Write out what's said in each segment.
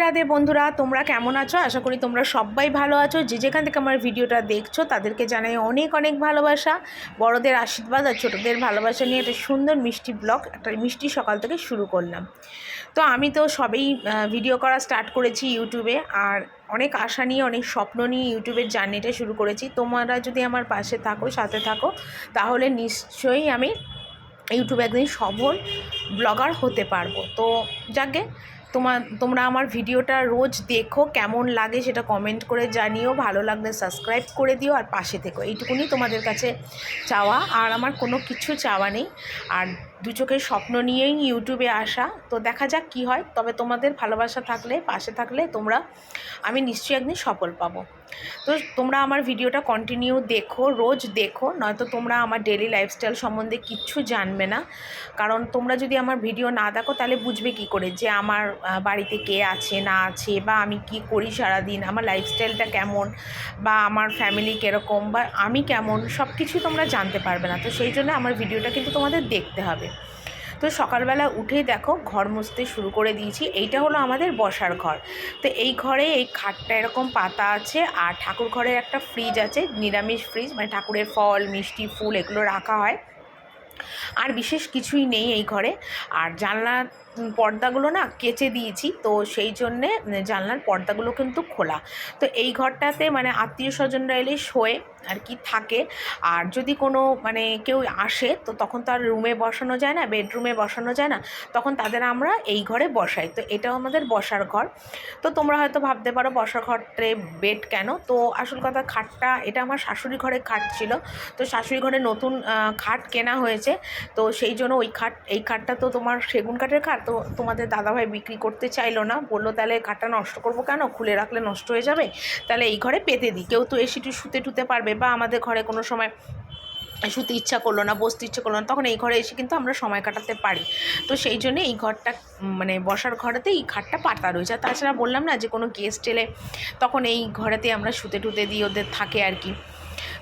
রাধে বন্ধুরা, তোমরা কেমন আছো? আশা করি তোমরা সবাই ভালো আছো। যে যেখান থেকে আমার ভিডিওটা দেখছো তাদেরকে জানাই অনেক অনেক ভালোবাসা, বড়দের আশীর্বাদ আর ছোটদের ভালোবাসা নিয়ে একটা সুন্দর মিষ্টি ব্লগ, একটা মিষ্টি সকাল থেকে শুরু করলাম। তো আমি তো সবেই ভিডিও করা স্টার্ট করেছি ইউটিউবে, আর অনেক আশা নিয়ে অনেক স্বপ্ন নিয়ে ইউটিউবের জার্নিটা শুরু করেছি। তোমরা যদি আমার পাশে থাকো, সাথে থাকো, তাহলে নিশ্চয়ই আমি ইউটিউবে একদিন সফল ব্লগার হতে পারবো। তো যাকে তোমরা আমার ভিডিওটা রোজ দেখো, কেমন লাগে সেটা কমেন্ট করে জানিও, ভালো লাগলে সাবস্ক্রাইব করে দিও আর পাশে থেকো। এইটুকুনি তোমাদের কাছে চাওয়া, আর আমার কোনো কিছু চাওয়া নেই। আর দু চোখের স্বপ্ন নিয়েই ইউটিউবে আসা, তো দেখা যাক কি হয়। তবে তোমাদের ভালোবাসা থাকলে, পাশে থাকলে আমি নিশ্চয়ই একদিন সফল পাবো। তো তোমরা আমার ভিডিওটা কন্টিনিউ দেখো, রোজ দেখো, নয়তো তোমরা আমার ডেলি লাইফস্টাইল সম্বন্ধে কিচ্ছু জানবে না। কারণ তোমরা যদি আমার ভিডিও না দেখো তাহলে বুঝবে কি করে যে আমার বাড়িতে কে আছে না আছে, বা আমি কি করি সারাদিন, আমার লাইফস্টাইলটা কেমন, বা আমার ফ্যামিলি কীরকম, বা আমি কেমন, সব কিছুই তোমরা জানতে পারবে না। তো সেই জন্য আমার ভিডিওটা কিন্তু তোমাদের দেখতে হবে। তো সকালবেলা উঠেই দেখো ঘর মুছতে শুরু করে দিয়েছি। এইটা হলো আমাদের বসার ঘর। তো এই ঘরে এই খাটটা এরকম পাতা আছে, আর ঠাকুর ঘরের একটা ফ্রিজ আছে, নিরামিষ ফ্রিজ, মানে ঠাকুরের ফল মিষ্টি ফুল এগুলো রাখা হয়। আর বিশেষ কিছুই নেই এই ঘরে। আর জানলার পর্দাগুলো না কেচে দিয়েছি, তো সেই জন্যে জানলার পর্দাগুলো কিন্তু খোলা। তো এই ঘরটাতে মানে আত্মীয় স্বজনরা এলে শোয়ে আর কি থাকে। আর যদি কোনো মানে কেউ আসে তো তখন তো আর রুমে বসানো যায় না, বেডরুমে বসানো যায় না, তখন তাদের আমরা এই ঘরে বসাই। তো এটাও আমাদের বসার ঘর। তো তোমরা হয়তো ভাবতে পারো বসার ঘরে বেড কেন? তো আসল কথা, খাটটা এটা আমার শাশুড়ি ঘরে খাট ছিল। তো শাশুড়ি ঘরে নতুন খাট কেনা হয়েছে, তো সেই জন্য এই খাটটা তো তোমার সেগুন কাঠের খাট। তো তোমাদের দাদাভাই বিক্রি করতে চাইলো না, বললো তাহলে খাটটা নষ্ট করবো কেন, খুলে রাখলে নষ্ট হয়ে যাবে, তাহলে এই ঘরে পেতে দিই। কেউ তো এসে শুতে টুতে পারবে, বা আমাদের ঘরে কোনো সময় শুতে ইচ্ছা করলো না, বসতে ইচ্ছা করলো না, তখন এই ঘরে এসে কিন্তু আমরা সময় কাটাতে পারি। তো সেই জন্যে এই ঘরটা মানে বসার ঘরেতে এই খাটটা পাতা রয়েছে। আর তাছাড়া বললাম না যে কোনো গেস্ট এলে তখন এই ঘরেতে আমরা শুতে টুতে দিই, ওদের থাকে আর কি।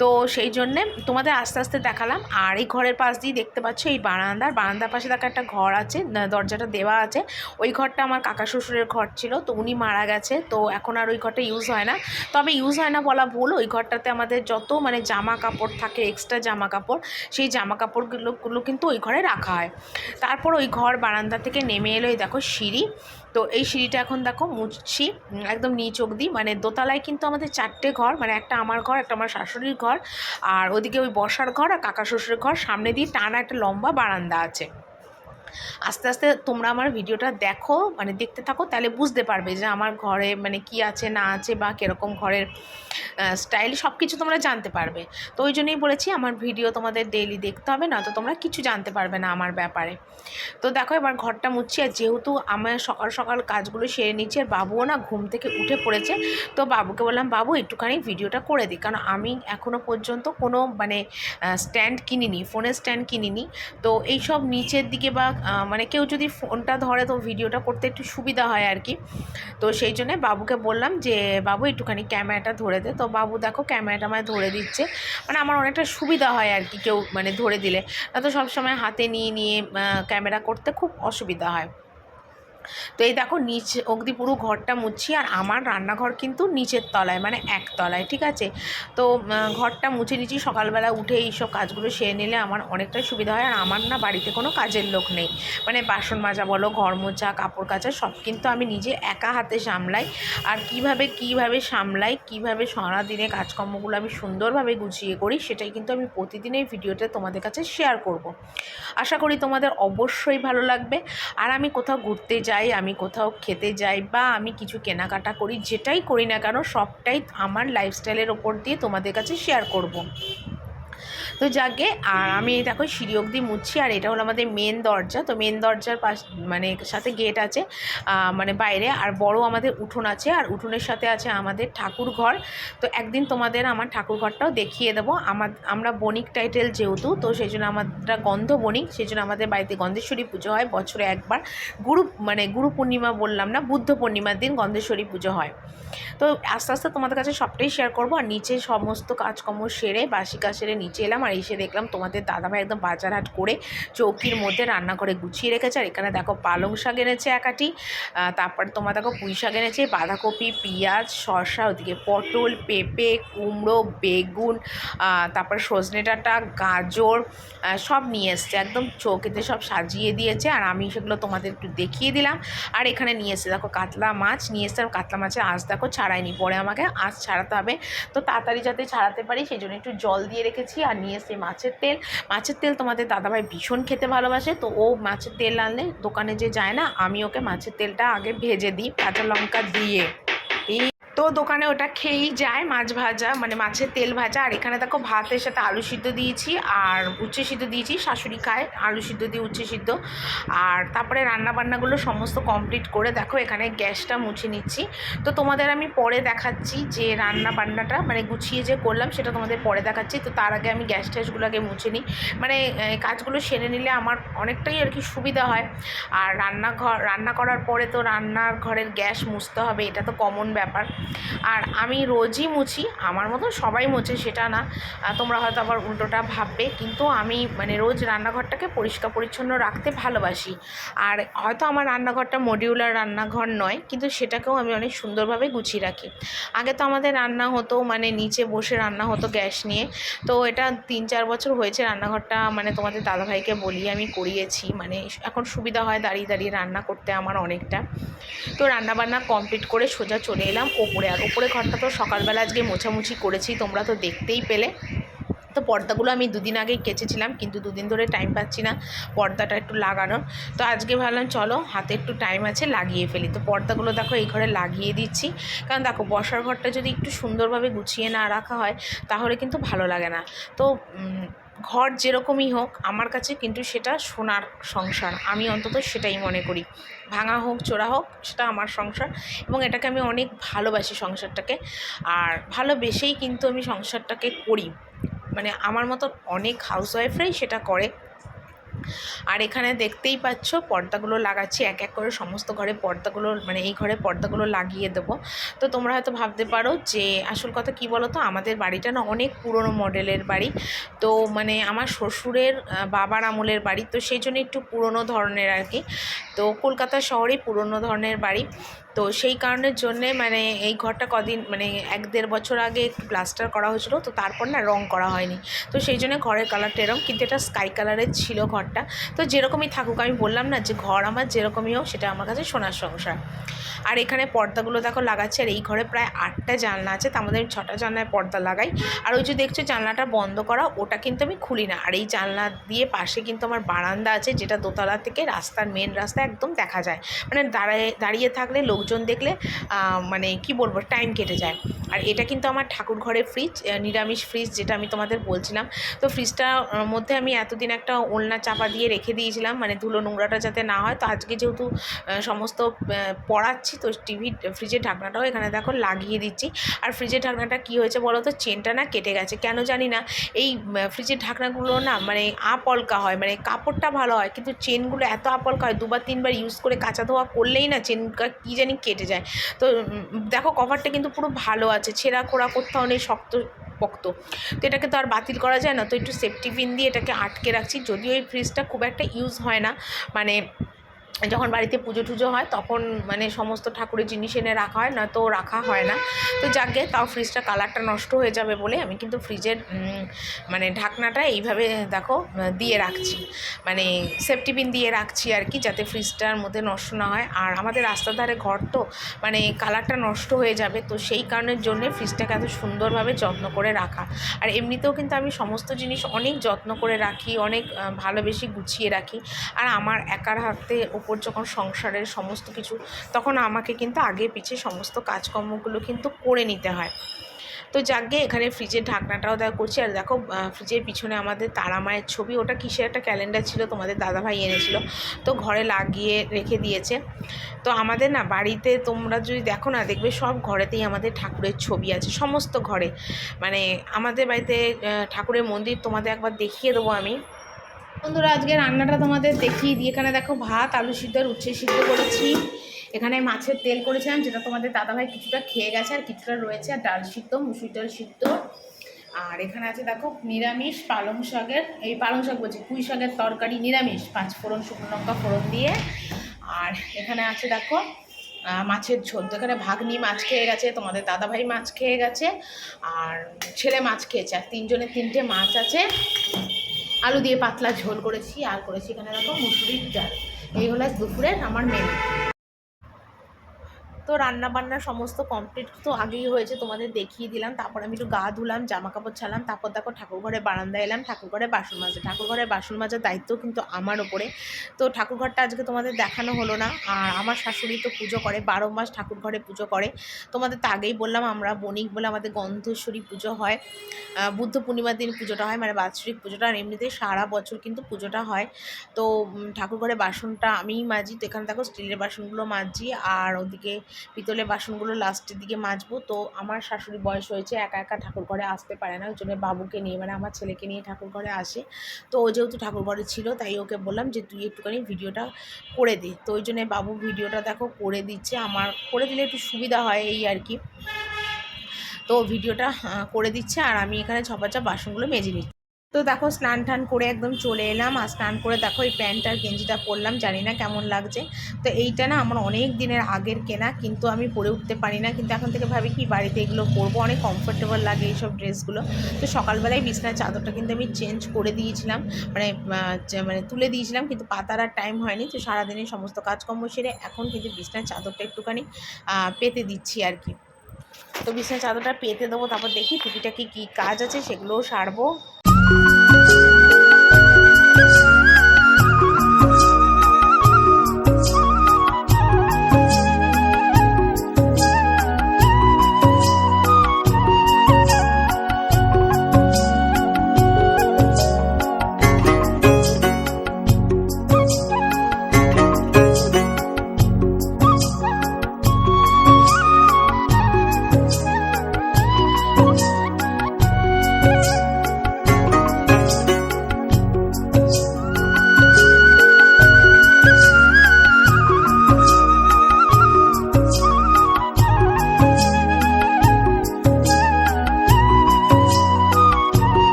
তো সেই জন্যে তোমাদের আস্তে আস্তে দেখালাম। আর এই ঘরের পাশ দিয়ে দেখতে পাচ্ছ এই বারান্দার পাশে দেখা একটা ঘর আছে, দরজাটা দেওয়া আছে। ওই ঘরটা আমার কাকা শ্বশুরের ঘর ছিল, তো উনি মারা গেছে, তো এখন আর ওই ঘরটা ইউজ হয় না। তবে ইউজ হয় না বলা ভুল, ওই ঘরটাতে আমাদের যত মানে জামা কাপড় থাকে, এক্সট্রা জামা কাপড়, সেই জামা কাপড়গুলো কিন্তু ওই ঘরে রাখা হয়। তারপর ওই ঘর বারান্দা থেকে নেমে এলো এই দেখো সিঁড়ি। তো এই সিঁড়িটা এখন দেখো মুছছি একদম নিচ অবধি। মানে দোতলায় কিন্তু আমাদের 4টে ঘর, মানে একটা আমার ঘর, একটা আমার শাশুড়ির ঘর, আর ওদিকে ওই বসার ঘর আর কাকা শ্বশুরের ঘর, সামনে দিয়ে টানা একটা লম্বা বারান্দা আছে। আস্তে আস্তে তোমরা আমার ভিডিওটা দেখো, মানে দেখতে থাকো, তাহলে বুঝতে পারবে যে আমার ঘরে মানে কি আছে না আছে, বা কীরকম ঘরের স্টাইল, সব কিছু তোমরা জানতে পারবে। তো ওই জন্যই বলেছি আমার ভিডিও তোমাদের ডেইলি দেখতে হবে, না তো তোমরা কিছু জানতে পারবে না আমার ব্যাপারে। তো দেখো এবার ঘরটা মুছছি, আর যেহেতু আমার সকাল সকাল কাজগুলো সেরে নিচ্ছি, আর বাবুও না ঘুম থেকে উঠে পড়েছে, তো বাবুকে বললাম বাবু একটুখানি ভিডিওটা করে দিই। কারণ আমি এখনও পর্যন্ত কোনো মানে স্ট্যান্ড কিনিনি, ফোনের স্ট্যান্ড কিনিনি। তো এইসব নিচের দিকে বা মানে কেউ যদি ফোনটা ধরে তো ভিডিওটা করতে একটু সুবিধা হয় আর কি। তো সেই জন্যে বাবুকে বললাম যে বাবু একটুখানি ক্যামেরাটা ধরে দে। তো বাবু দেখো ক্যামেরাটা আমায় ধরে দিচ্ছে, মানে আমার অনেকটা সুবিধা হয় আর কি কেউ মানে ধরে দিলে, না তো সবসময় হাতে নিয়ে নিয়ে ক্যামেরা করতে খুব অসুবিধা হয়। তো এই দেখো নিচ অবধি পুরো ঘরটা মুছছি। আর আমার রান্নাঘর কিন্তু নিচের তলায়, মানে একতলায়, ঠিক আছে। তো ঘরটা মুছে নিচ্ছি। সকালবেলা উঠে এইসব কাজগুলো সেরে নিলে আমার অনেকটাই সুবিধা হয়। আর আমার না বাড়িতে কোনো কাজের লোক নেই, মানে বাসন মাজা বলো, ঘর মোছা, কাপড় কাচা, সব কিন্তু আমি নিজে একা হাতে সামলাই। আর কিভাবে সামলাই, কিভাবে সারাদিনে কাজকর্মগুলো আমি সুন্দরভাবে গুছিয়ে করি, সেটাই কিন্তু আমি প্রতিদিনের ভিডিওতে তোমাদের কাছে শেয়ার করব। আশা করি তোমাদের অবশ্যই ভালো লাগবে। আর আমি কোথাও ঘুরতে যাই, আমি কোথাও খেতে যাই, বা আমি কিছু কেনাকাটা করি, যেটাই করি না কেন সবটাই আমার লাইফস্টাইলের ওপর দিয়ে তোমাদের কাছে শেয়ার করব। তো যাকে, আর আমি দেখো সিঁড়ি অবধি মুছছি। আর এটা হলো আমাদের মেন দরজা। তো মেন দরজার পাশ মানে সাথে গেট আছে, মানে বাইরে, আর বড় আমাদের উঠোন আছে, আর উঠোনের সাথে আছে আমাদের ঠাকুর ঘর। তো একদিন তোমাদের আমার ঠাকুর ঘরটাও দেখিয়ে দেবো। আমরা বণিক টাইটেল যেহেতু, তো সেই জন্য আমরা গন্ধ বণিক, সেই জন্য আমাদের বাড়িতে গন্ধেশ্বরী পুজো হয় বছরে একবার। গুরু পূর্ণিমা বললাম না, বুদ্ধ পূর্ণিমার দিন গন্ধেশ্বরী পুজো হয়। তো আস্তে আস্তে তোমাদের কাছে সবটাই শেয়ার করবো। আর নিচে সমস্ত কাজকর্ম সেরে, বাসি কাজ সেরে নিচে এলাম। আর আর এসে দেখলাম তোমাদের দাদাভাই একদম বাজার হাট করে চৌকির মধ্যে রান্নাঘরে গুছিয়ে রেখেছে। আর এখানে দেখো পালং শাক এনেছে একাটি, তারপর তোমার দেখো পুঁই শাক এনেছে, বাঁধাকপি, পেঁয়াজ, শসা, ওদিকে পটল, পেঁপে, কুমড়ো, বেগুন, তারপর সজনে ডাঁটা, গাজর সব নিয়ে এসছে, একদম চৌকিতে সব সাজিয়ে দিয়েছে। আর আমি সেগুলো তোমাদের একটু দেখিয়ে দিলাম। আর এখানে নিয়ে এসছে দেখো কাতলা মাছ নিয়ে এসছে, আর কাতলা মাছের আঁশ দেখো ছাড়াইনি, পরে আমাকে আঁশ ছাড়াতে হবে, তো তাড়াতাড়ি যাতে ছাড়াতে পারি সেই জন্য একটু জল দিয়ে রেখেছি। আর নিয়ে এসছে মাছের তেল। মাছের তেল তোমাদের দাদাভাই ভীষণ খেতে ভালোবাসে, তো ও মাছের তেল আনলে দোকানে যে যায় না, আমি ওকে মাছের তেলটা আগে ভেজে দিই কাঁচা লঙ্কা দিয়ে। তো দোকানে ওটা খেয়েই যায়, মাছ ভাজা মানে মাছের তেল ভাজা। আর এখানে দেখো ভাতের সাথে আলু সিদ্ধ দিয়েছি আর উচ্ছে সিদ্ধ দিয়েছি, শাশুড়ি খায় আলু সিদ্ধ দিয়ে উচ্ছে সিদ্ধ। আর তারপরে রান্নাবান্নাগুলো সমস্ত কমপ্লিট করে দেখো এখানে গ্যাসটা মুছে নিচ্ছি। তো তোমাদের আমি পরে দেখাচ্ছি যে রান্নাবান্নাটা মানে গুছিয়ে যে করলাম সেটা তোমাদের পরে দেখাচ্ছি। তো তার আগে আমি গ্যাস ট্যাসগুলো আগে মুছে নিই, মানে কাজগুলো সেরে নিলে আমার অনেকটাই আর কি সুবিধা হয়। আর রান্না করার পরে তো রান্নার ঘরের গ্যাস মুছতে হবে, এটা তো কমন ব্যাপার। আর আমি রোজই মুছি, আমার মতো সবাই মোছে সেটা না, তোমরা হয়তো আবার উল্টোটা ভাববে, কিন্তু আমি মানে রোজ রান্নাঘরটাকে পরিষ্কার পরিচ্ছন্ন রাখতে ভালোবাসি। আর হয়তো আমার রান্নাঘরটা মডিউলার রান্নাঘর নয়, কিন্তু সেটাকেও আমি অনেক সুন্দরভাবে গুছিয়ে রাখি। আগে তো আমাদের রান্না হতো মানে নিচে বসে রান্না হতো গ্যাস নিয়ে, তো এটা 3-4 বছর হয়েছে রান্নাঘরটা মানে তোমাদের দাদাভাইকে বলি আমি করিয়েছি, মানে এখন সুবিধা হয় দাঁড়িয়ে দাঁড়িয়ে রান্না করতে আমার অনেকটা। তো রান্নাবান্না কমপ্লিট করে সোজা চলে এলাম ওপরে। আর ওপরে ঘরটা তো সকালবেলা আজকে মোছামুছি করেছি, তোমরা তো দেখতেই পেলে। তো পর্দাগুলো আমি 2 দিন আগেই কেচেছিলাম, কিন্তু 2 দিন ধরে টাইম পাচ্ছি না পর্দাটা একটু লাগানোর। তো আজকে ভাবলাম চলো হাতে একটু টাইম আছে লাগিয়ে ফেলি। তো পর্দাগুলো দেখো এই ঘরে লাগিয়ে দিচ্ছি, কারণ দেখো বসার ঘরটা যদি একটু সুন্দরভাবে গুছিয়ে না রাখা হয় তাহলে কিন্তু ভালো লাগে না। তো ঘর যেরকমই হোক আমার কাছে কিন্তু সেটা সোনার সংসার, আমি অন্তত সেটাই মনে করি। ভাঙা হোক চোরা হোক সেটা আমার সংসার, এবং এটাকে আমি অনেক ভালোবাসি সংসারটাকে। আর ভালোবেসেই কিন্তু আমি সংসারটাকে করি, মানে আমার মতো অনেক হাউসওয়াইফরাই সেটা করে। আর এখানে দেখতেই পাচ্ছ পর্দাগুলো লাগাচ্ছি এক এক করে, সমস্ত ঘরে পর্দাগুলো মানে এই ঘরে পর্দাগুলো লাগিয়ে দেবো। তো তোমরা হয়তো ভাবতে পারো যে আসল কথা কি বলো তো, আমাদের বাড়িটা না অনেক পুরনো মডেলের বাড়ি, তো মানে আমার শ্বশুরের বাবার আমলের বাড়ি, তো সেই জন্য একটু পুরনো ধরনের আর কি। তো কলকাতা শহরে পুরনো ধরনের বাড়ি, তো সেই কারণের জন্যে মানে এই ঘরটা কদিন মানে 1-1.5 বছর আগে একটু প্লাস্টার করা হয়েছিল, তো তারপর না রং করা হয়নি, তো সেই জন্য ঘরের কালারটা এরকম, কিন্তু এটা স্কাই কালারের ছিল ঘরটা। তো যেরকমই থাকুক, আমি বললাম না যে ঘর আমার যেরকমই হোক সেটা আমার কাছে সোনার সংসার। আর এখানে পর্দাগুলো দেখো লাগাচ্ছে, আর এই ঘরে প্রায় 8টা জানলা আছে, তার মধ্যে আমি 6টা জানলায় পর্দা লাগাই। আর ওই যে দেখছো জানলাটা বন্ধ করা, ওটা কিন্তু আমি খুলি না। আর এই জানলা দিয়ে পাশে কিন্তু আমার বারান্দা আছে, যেটা দোতলা থেকে রাস্তার মেন রাস্তা একদম দেখা যায়, মানে দাঁড়িয়ে থাকলে লোকজন দেখলে মানে কি বলবো টাইম কেটে যায়। আর এটা কিন্তু আমার ঠাকুর ঘরের ফ্রিজ, নিরামিষ ফ্রিজ, যেটা আমি তোমাদের বলছিলাম। তো ফ্রিজটার মধ্যে আমি এতদিন একটা ওলনা চাপা দিয়ে রেখে দিয়েছিলাম, মানে ধুলো নোংরাটা যাতে না হয়। তো আজকে যেহেতু সমস্ত পড়াচ্ছি, তো ফ্রিজের ঢাকনাটাও এখানে দেখো লাগিয়ে দিচ্ছি। আর ফ্রিজের ঢাকনাটা কি হয়েছে বলো তো, চেনটা না কেটে গেছে, কেন জানি না। এই ফ্রিজের ঢাকনাগুলো না মানে আপলকা হয়, মানে কাপড়টা ভালো হয়, কিন্তু চেনগুলো এত আপলকা হয়, 2-3 বার ইউজ করে কাঁচা ধোয়া করলেই না চেনটা কী জানি কেটে যায়। তো দেখো কভারটা কিন্তু পুরো ভালো আছে, ছেঁড়া খোড়া কোথাও নেই, শক্ত পোক্ত। তো এটাকে তো আর বাতিল করা যায় না, তো একটু সেফটি পিন দিয়ে এটাকে আটকে রাখছি। যদিও এই ফ্রিজটা খুব একটা ইউজ হয় না, মানে যখন বাড়িতে পুজো টুজো হয় তখন মানে সমস্ত ঠাকুরের জিনিস এনে রাখা হয়, না তো রাখা হয় না। তো যাকে তাও ফ্রিজটা কালারটা নষ্ট হয়ে যাবে বলে আমি কিন্তু ফ্রিজের মানে ঢাকনাটা এইভাবে দেখো দিয়ে রাখছি, মানে সেফটি পিন দিয়ে রাখছি আর কি, যাতে ফ্রিজটার মধ্যে নষ্ট না হয়। আর আমাদের রাস্তার ধারে ঘর তো মানে কালারটা নষ্ট হয়ে যাবে, তো সেই কারণের জন্যে ফ্রিজটাকে এত সুন্দরভাবে যত্ন করে রাখা। আর এমনিতেও কিন্তু আমি সমস্ত জিনিস অনেক যত্ন করে রাখি, অনেক ভালোবেসে গুছিয়ে রাখি। আর আমার একার হাতে ওপর যখন সংসারের সমস্ত কিছু, তখন আমাকে কিন্তু আগে পিছে সমস্ত কাজকর্মগুলো কিন্তু করে নিতে হয়। তো যাকে এখানে ফ্রিজের ঢাকনাটাও দেখা করছি। আর দেখো ফ্রিজের পিছনে আমাদের তারা মায়ের ছবি, ওটা কিসের একটা ক্যালেন্ডার ছিল, তোমাদের দাদাভাই এনেছিল, তো ঘরে লাগিয়ে রেখে দিয়েছে। তো আমাদের না বাড়িতে তোমরা যদি দেখো না, দেখবে সব ঘরেতেই আমাদের ঠাকুরের ছবি আছে, সমস্ত ঘরে। মানে আমাদের বাড়িতে ঠাকুরের মন্দির তোমাদের একবার দেখিয়ে দেবো আমি। বন্ধুরা আজকে রান্নাটা তোমাদের দেখিয়ে দিই। এখানে দেখো ভাত, আলু সিদ্ধ আর উচ্ছে সিদ্ধ করেছি। এখানে মাছের তেল করেছিলাম, যেটা তোমাদের দাদাভাই কিছুটা খেয়ে গেছে আর কিছুটা রয়েছে। আর ডাল সিদ্ধ, মুসুর ডাল সিদ্ধ, আর এখানে আছে দেখো নিরামিষ পালং শাকের, এই পালং শাক বলছি, পুঁই শাকের তরকারি নিরামিষ, 5 ফোড়ন শুকনো লঙ্কা ফোড়ন দিয়ে। আর এখানে আছে দেখো মাছের ঝোল। তো এখানে ভাগ্নি মাছ খেয়ে গেছে, তোমাদের দাদাভাই মাছ খেয়ে গেছে, আর ছেলে মাছ খেয়েছে, আর 3 জনের 3টে মাছ আছে। আলু দিয়ে পাতলা ঝোল করেছি, আর করেছি এখানে দেখো মুসুরির ডাল। এই হলো দুপুরের আমার মেনু। তো রান্না বান্না সমস্ত কমপ্লিট তো আগেই হয়েছে, তোমাদের দেখিয়ে দিলাম। তারপর আমি একটু গা ধুলাম, জামা কাপড় ছাড়লাম, তারপর দেখো ঠাকুরঘরে বারান্দায় এলাম, ঠাকুরঘরে বাসন মাজা। ঠাকুরঘরে বাসন মাজার দায়িত্ব কিন্তু আমার ওপরে। তো ঠাকুরঘরটা আজকে তোমাদের দেখানো হলো না। আর আমার শাশুড়ি তো পুজো করে, 12 মাস ঠাকুরঘরে পুজো করে। তোমাদের তো আগেই বললাম, আমরা বণিক বলে আমাদের গন্ধেশ্বরী পুজো হয়, বুদ্ধ পূর্ণিমার দিন পুজোটা হয়, মানে বাৎসরিক পুজোটা। আর এমনিতে সারা বছর কিন্তু পুজোটা হয়। তো ঠাকুরঘরে বাসনটা আমিই মাজি। তো এখানে দেখো স্টিলের বাসনগুলো মাজছি, আর ওদিকে পিতলের বাসনগুলো লাস্টের দিকে মাজবো। তো আমার শাশুড়ি বয়স হয়েছে, একা একা ঠাকুর ঘরে আসতে পারে না, ওই জন্য বাবুকে নিয়ে, মানে আমার ছেলেকে নিয়ে ঠাকুর ঘরে আসে। তো ও যেহেতু ঠাকুর ঘরে ছিল, তাই ওকে বললাম যে তুই একটুখানি ভিডিওটা করে দে। তো ওই জন্য বাবু ভিডিওটা দেখো করে দিচ্ছে, আমার করে দিলে একটু সুবিধা হয় এই আর কি। তো ভিডিওটা করে দিচ্ছে, আর আমি এখানে ছপাচা বাসনগুলো মেজে নিচ্ছি। তো দেখো স্নান টান করে একদম চলে এলাম, আর স্নান করে দেখো এই প্যান্ট আর গেঞ্জিটা পরলাম, জানি না কেমন লাগছে। তো এইটা না আমার অনেক দিনের আগের কেনা, কিন্তু আমি পরে উঠতে পারি না। কিন্তু এখন থেকে ভাবি কি বাড়িতে এগুলো পরবো, অনেক কমফোর্টেবল লাগে এইসব ড্রেসগুলো। তো সকালবেলায় বিছনার চাদরটা কিন্তু আমি চেঞ্জ করে দিয়েছিলাম, মানে মানে তুলে দিয়েছিলাম, কিন্তু পাতার আর টাইম হয়নি। তো সারাদিনের সমস্ত কাজকর্ম সেরে এখন কিন্তু বিছনার চাদরটা একটুখানি পেতে দিচ্ছি আর কি। তো বিছনার চাদরটা পেতে দেবো, তারপর দেখি টুকিটাকি কী কাজ আছে সেগুলোও সারবো।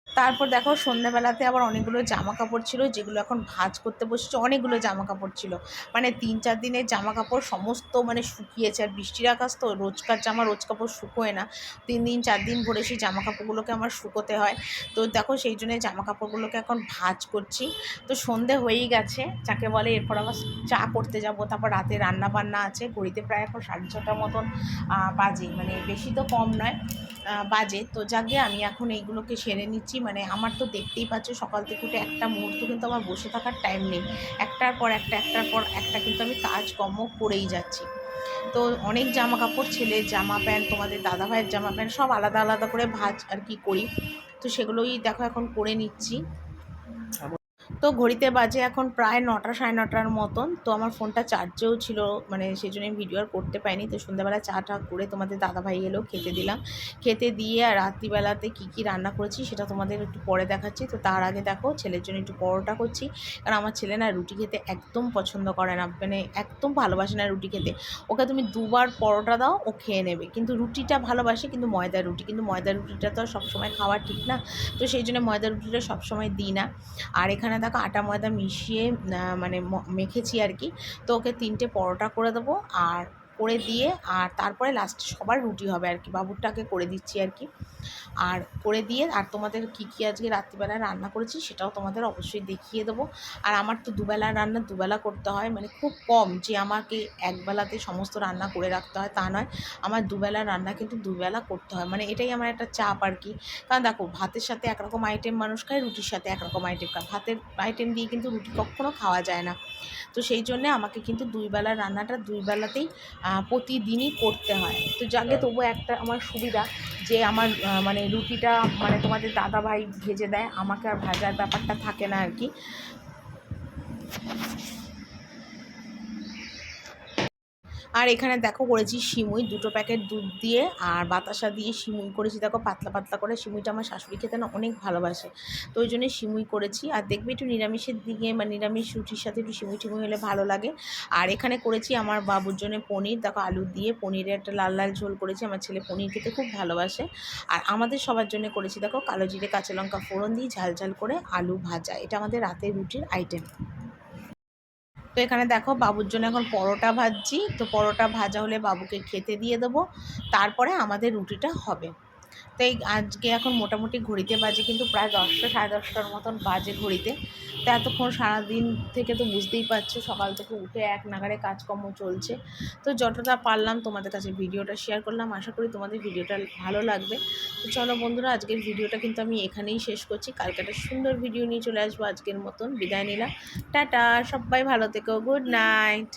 তারপর দেখো সন্ধ্যাবেলাতে আবার অনেকগুলো জামা কাপড় ছিল, যেগুলো এখন ভাঁজ করতে বসেছে। অনেকগুলো জামা কাপড় ছিল, মানে 3-4 দিনের জামা কাপড় সমস্ত মানে শুকিয়েছে। আর বৃষ্টির আকাশ তো, রোজকার জামা রোজ কাপড় শুকোয় না, 3 দিন 4 দিন ভরে সেই জামা কাপড়গুলোকে আমার শুকোতে হয়। তো দেখো সেই জন্য জামা কাপড়গুলোকে এখন ভাঁজ করছি। তো সন্ধে হয়েই গেছে যাকে বলে, এরপর আবার চা করতে যাব, তারপর রাতে রান্না বান্না আছে। ঘড়িতে প্রায় এখন 6:30টার মতন বাজে, মানে বেশি তো কম নয় বাজে। তো যাকে আমি এখন এইগুলোকে সেরে নিচ্ছি। মানে আমার তো দেখতেই পাচ্ছ সকাল থেকে উঠে একটা মুহূর্ত কিন্তু আমার বসে থাকার টাইম নেই, একটার পর একটা কিন্তু আমি কাজকর্ম করেই যাচ্ছি। তো অনেক জামা কাপড়, ছেলের জামা প্যান্ট, তোমাদের দাদাভাইয়ের জামা প্যান্ট সব আলাদা আলাদা করে ভাঁজ আর কি করি। তো সেগুলোই দেখো এখন করে নিচ্ছি। তো ঘড়িতে বাজে এখন প্রায় 9টা 9:30টার মতন। তো আমার ফোনটা চার্জেও ছিল, মানে সেই জন্য ভিডিও আর করতে পারিনি। তো সন্ধ্যাবেলা চা টা করে তোমাদের দাদাভাই এলো, খেতে দিলাম। খেতে দিয়ে আর রাত্রিবেলাতে কী রান্না করেছি সেটা তোমাদের একটু পরে দেখাচ্ছি। তো তার আগে দেখো ছেলের জন্য একটু পরোটা করছি, কারণ আমার ছেলে না রুটি খেতে একদম পছন্দ করে না, মানে একদম ভালোবাসে না রুটি খেতে। ওকে তুমি 2বার পরোটা দাও ও খেয়ে নেবে, কিন্তু রুটিটা ভালোবাসে, কিন্তু ময়দার রুটি, কিন্তু ময়দার রুটিটা তো আর সবসময় খাওয়া ঠিক না। তো সেই জন্য ময়দার রুটিটা সবসময় দিই না। আর এখানে দেখো আটা ময়দা মিশিয়ে মানে মেখেছি আর কি। তো ওকে 3টে পরোটা করে দেবো, আর করে দিয়ে আর তারপরে লাস্টে সবার রুটি হবে আর কি, বাবুরটাকে করে দিচ্ছি আর কি। আর করে দিয়ে আর তোমাদের কী কী আজকে রাত্রিবেলা রান্না করেছি সেটাও তোমাদের অবশ্যই দেখিয়ে দেবো। আর আমার তো দুবেলা রান্না দুবেলা করতে হয়, মানে খুব কম যে আমাকে একবেলাতে সমস্ত রান্না করে রাখতে হয় তা নয়, আমার দুবেলা রান্না কিন্তু দুবেলা করতে হয়, মানে এটাই আমার একটা চাপ আর কি। কারণ দেখো ভাতের সাথে একরকম আইটেম মানুষ খায়, রুটির সাথে একরকম আইটেম খায়, ভাতের আইটেম দিয়ে কিন্তু রুটি কখনও খাওয়া যায় না। তো সেই জন্যে আমাকে কিন্তু দুই বেলার রান্নাটা দুই বেলাতেই প্রতিদিনই করতে হয়। তো যাকে তবু একটা আমার সুবিধা যে আমার মানে রুটিটা মানে তোমাদের দাদাভাই ভেজে দেয়, আমাকে আর ভাজার ব্যাপারটা থাকে না আর কি। আর এখানে দেখো করেছি সিমুই, 2 প্যাকেট দুধ দিয়ে আর বাতাসা দিয়ে সিমুই করেছি। দেখো পাতলা পাতলা করে, সিমুইটা আমার শাশুড়ি খেতে না অনেক ভালোবাসে, তো ওই জন্যই সিমুই করেছি। আর দেখবে একটু নিরামিষের দিকে বা নিরামিষ রুটির সাথে একটু সিমুই টিমুই হলে ভালো লাগে। আর এখানে করেছি আমার বাবুর জন্য পনির, দেখো আলু দিয়ে পনিরের একটা লাল লাল ঝোল করেছি, আমার ছেলে পনির খেতে খুব ভালোবাসে। আর আমাদের সবার জন্য করেছি দেখো কালো জিরে কাঁচা লঙ্কা ফোড়ন দিয়ে ঝাল ঝাল করে আলু ভাজা, এটা আমাদের রাতের রুটির আইটেম। তো এখানে দেখো বাবুর জন্য এখন পরোটা ভাজছি, তো পরোটা ভাজা হলে বাবুকে খেতে দিয়ে দেবো, তারপরে আমাদের রুটিটা হবে। তো এই আজকে এখন মোটামুটি ঘড়িতে বাজে কিন্তু প্রায় 10টা সাড়ে 10টার মতন বাজে ঘড়িতে। তো এতক্ষণ সারাদিন থেকে তো বুঝতেই পারছো সকাল থেকে উঠে এক নাগাড়ে কাজকর্ম চলছে। তো যতটা পারলাম তোমাদের কাছে ভিডিওটা শেয়ার করলাম, আশা করি তোমাদের ভিডিওটা ভালো লাগবে। তো চলো বন্ধুরা, আজকের ভিডিওটা কিন্তু আমি এখানেই শেষ করছি, কালকে একটা সুন্দর ভিডিও নিয়ে চলে আসবো। আজকের মতন বিদায় নিলাম, টাটা, সবাই ভালো থেকো, গুড নাইট।